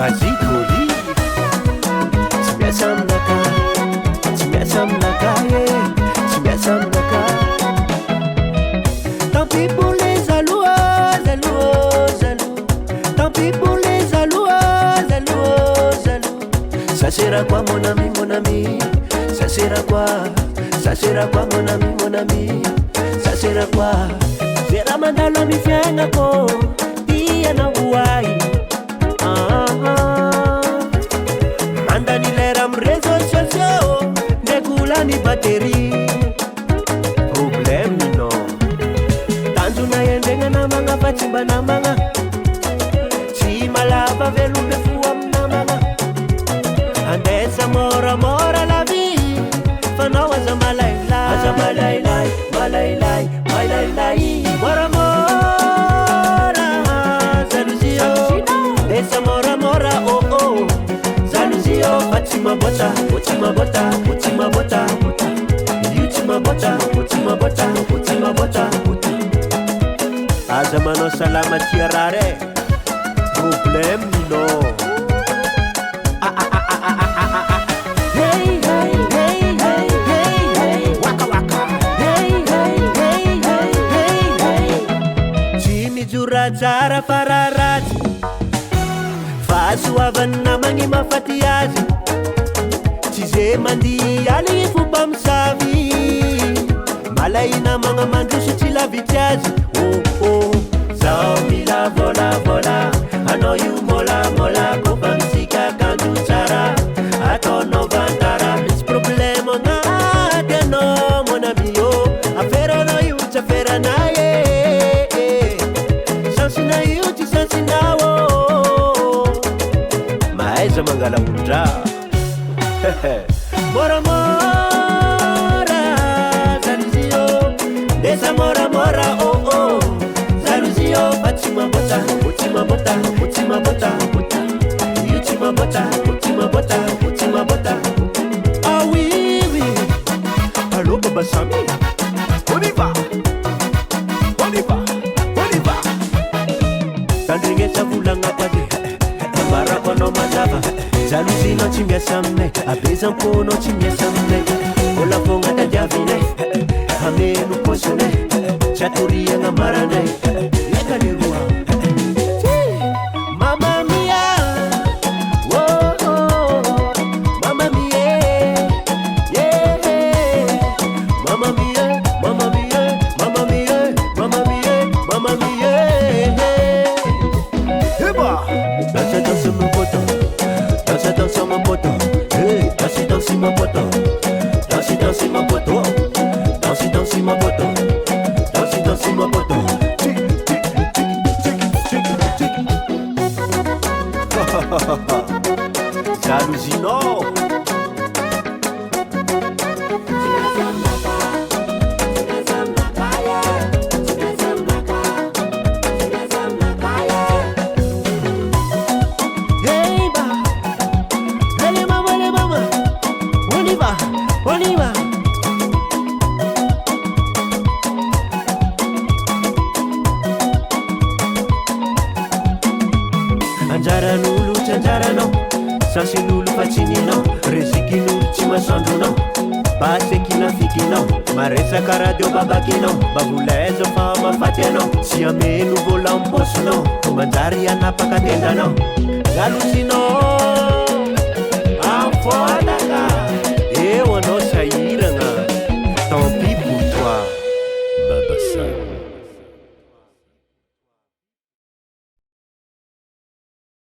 Vas-y Coli, tu miasa aminaka, tu miasa aminaka, tu miasa aminaka. Tant pis pour les jaloux, jaloux, jaloux. Tant pis pour les jaloux, jaloux, jaloux. Ça sert à quoi mon ami, mon ami? Ça sert à quoi? Ça sert à quoi mon ami, mon ami? Ça sert à quoi? Zera mandalo mi fiangako, dia na uai. Mandani lera mrezo sociaux, negulani batterie. Problème no. Tanzuna yendenga na manga pachimba na manga. Chimalaba velu befuam na manga. Andesa mora mora la vie. Fano azamalai lai, azamalai lai, malai lai, malai lai. Mora mora, zaluzio. Andesa mora mora oh oh. Zaluzio, Fatima bota, Fatima bota, Fatima bota, bota. Fatima bota, Fatima bota, Fatima bota, bota. Azamano salama tiarare. Problème no. Hey hey hey hey hey hey. Waka waka. Hey hey hey hey hey hey. Jimmy jura jara pararati. Fasuavan namang mafatiazi. Chize mandi ali fuba msavi. Malay na mga mandusu chila vitiazi. Oh oh. Zao mila vola vola. I know you mola mola. Kupang sika kandu chara. Ato no vandara. Mis problemo nga ate no mon ami yo. Afera no you chafera na ye. Sansi na you chi sansi na wo. Maeza mangala undra. Mora mora zaluzio. Desa mora mora oh oh. Zaluzio Fatima bota, Fatima bota, Fatima bota, bota. Fatima bota, Fatima bota, Fatima bota. Ah oui oui. Allô Baba Sami. On y va. On y va. On y va. Tandringe savulanga kwade. Barako no mazava. Jalousie no chimia samne. Abeza mkono chimia samne. Ola fonga da javine. Hame no posone. Chaturia nga marane. Yaka ni rua. Mamma mia. Oh oh. Mamma mia. Yeah. Mamma mia. Mamma mia. Mamma mia. Mamma mia. Mamma mia. Heba. Danse danse mon pote. Danse danse mon pote. Hey, danse danse mon pote. Danse danse mon pote. Danse danse mon pote. Danse danse mon pote. Jalousie non. Hey ba, allez mama, on y va, on y va. Anjara lulu chanjara no. Sansi lulu facini no. Reziki lulu chima sandu no. Base kina fiki no. Maresa karadio babaki no. Babulezo fama fatia no. Si amenu vola un posto no. Manjari anapaka tenda no. Jalousie no. Amfoda ka. Ewa no sairanga. Tant pis pour toi, Baba Sam.